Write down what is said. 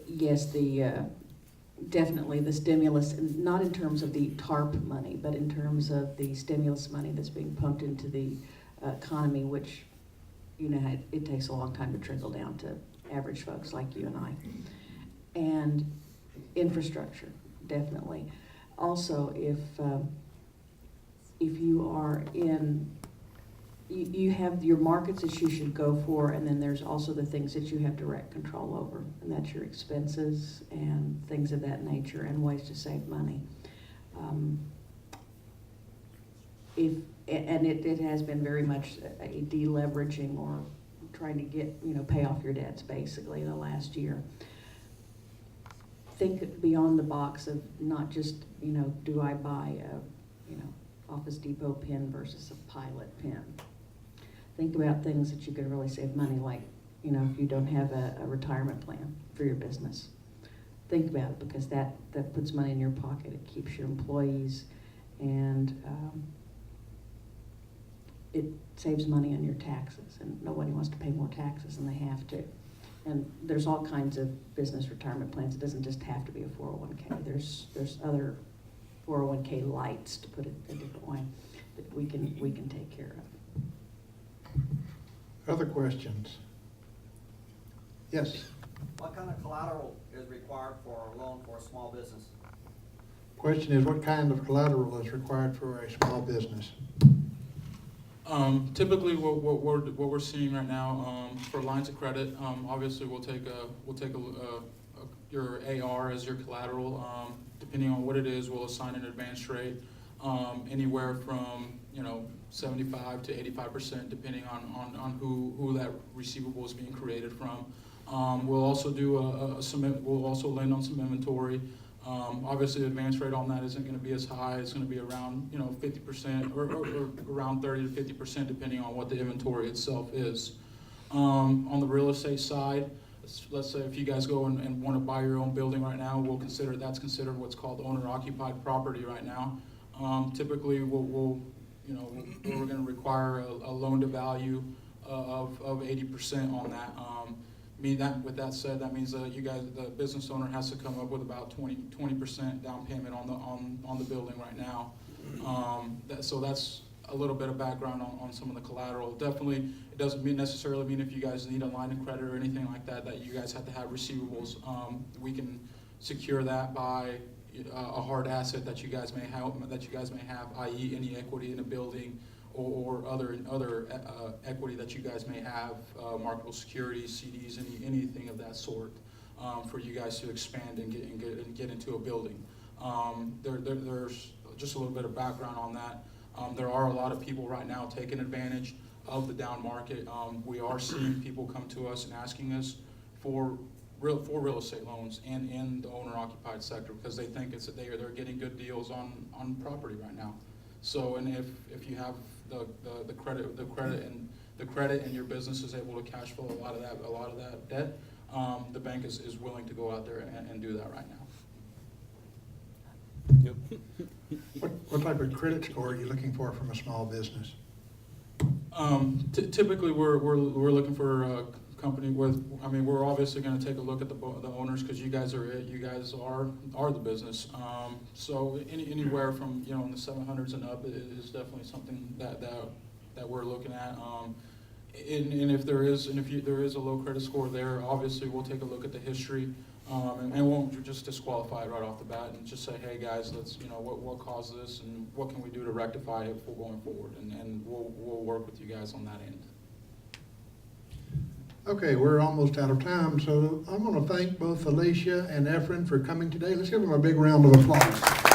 yes, definitely the stimulus, and not in terms of the TARP money, but in terms of the stimulus money that's being pumped into the economy, which, you know, it takes a long time to trickle down to average folks like you and I. And infrastructure, definitely. Also, if you are in, you have your markets that you should go for, and then there's also the things that you have direct control over, and that's your expenses and things of that nature, and ways to save money. It has been very much a deleveraging, or trying to get, you know, pay off your debts basically in the last year. Think beyond the box of not just, you know, do I buy a, you know, Office Depot pen versus a Pilot pen? Think about things that you could really save money, like, you know, if you don't have a retirement plan for your business. Think about it, because that puts money in your pocket. It keeps your employees, and it saves money on your taxes, and nobody wants to pay more taxes than they have to. And there's all kinds of business retirement plans. It doesn't just have to be a 401k. There's other 401k lights, to put it a different way, that we can take care of. Other questions? Yes. What kind of collateral is required for a loan for a small business? Question is, what kind of collateral is required for a small business? Typically, what we're seeing right now for lines of credit, obviously we'll take your AR as your collateral. Depending on what it is, we'll assign an advance rate anywhere from 75 to 85%, depending on who that receivable is being created from. We'll also do we'll also lend on some inventory. Obviously, the advance rate on that isn't going to be as high. It's going to be around 50% or around 30 to 50%, depending on what the inventory itself is. On the real estate side, let's say if you guys go and want to buy your own building right now, that's considered what's called owner-occupied property right now. Typically, we're going to require a loan-to-value of 80% on that. With that said, that means that the business owner has to come up with about 20% down payment on the building right now. So that's a little bit of background on some of the collateral. Definitely, it doesn't necessarily mean if you guys need a line of credit or anything like that you guys have to have receivables. We can secure that by a hard asset that you guys may have, i.e. any equity in a building, or other equity that you guys may have, marketable securities, CDs, anything of that sort, for you guys to expand and get into a building. There's just a little bit of background on that. There are a lot of people right now taking advantage of the down market. We are seeing people come to us and asking us for real estate loans and in the owner-occupied sector, because they think they're getting good deals on property right now. So, and if you have the credit and your business is able to cash flow a lot of that debt, the bank is willing to go out there and do that right now. Yep. What type of credit score are you looking for from a small business? Typically, we're looking for a company with. I mean, we're obviously going to take a look at the owners, because you guys are it. You guys are the business. So anywhere from in the 700s and up is definitely something that we're looking at. And if there is a low credit score there, obviously we'll take a look at the history, and won't just disqualify it right off the bat and just say, hey guys, let's what caused this and what can we do to rectify it for going forward, and we'll work with you guys on that end. Okay, we're almost out of time, so I'm going to thank both Alicia and Efren for coming today. Let's give them a big round of applause.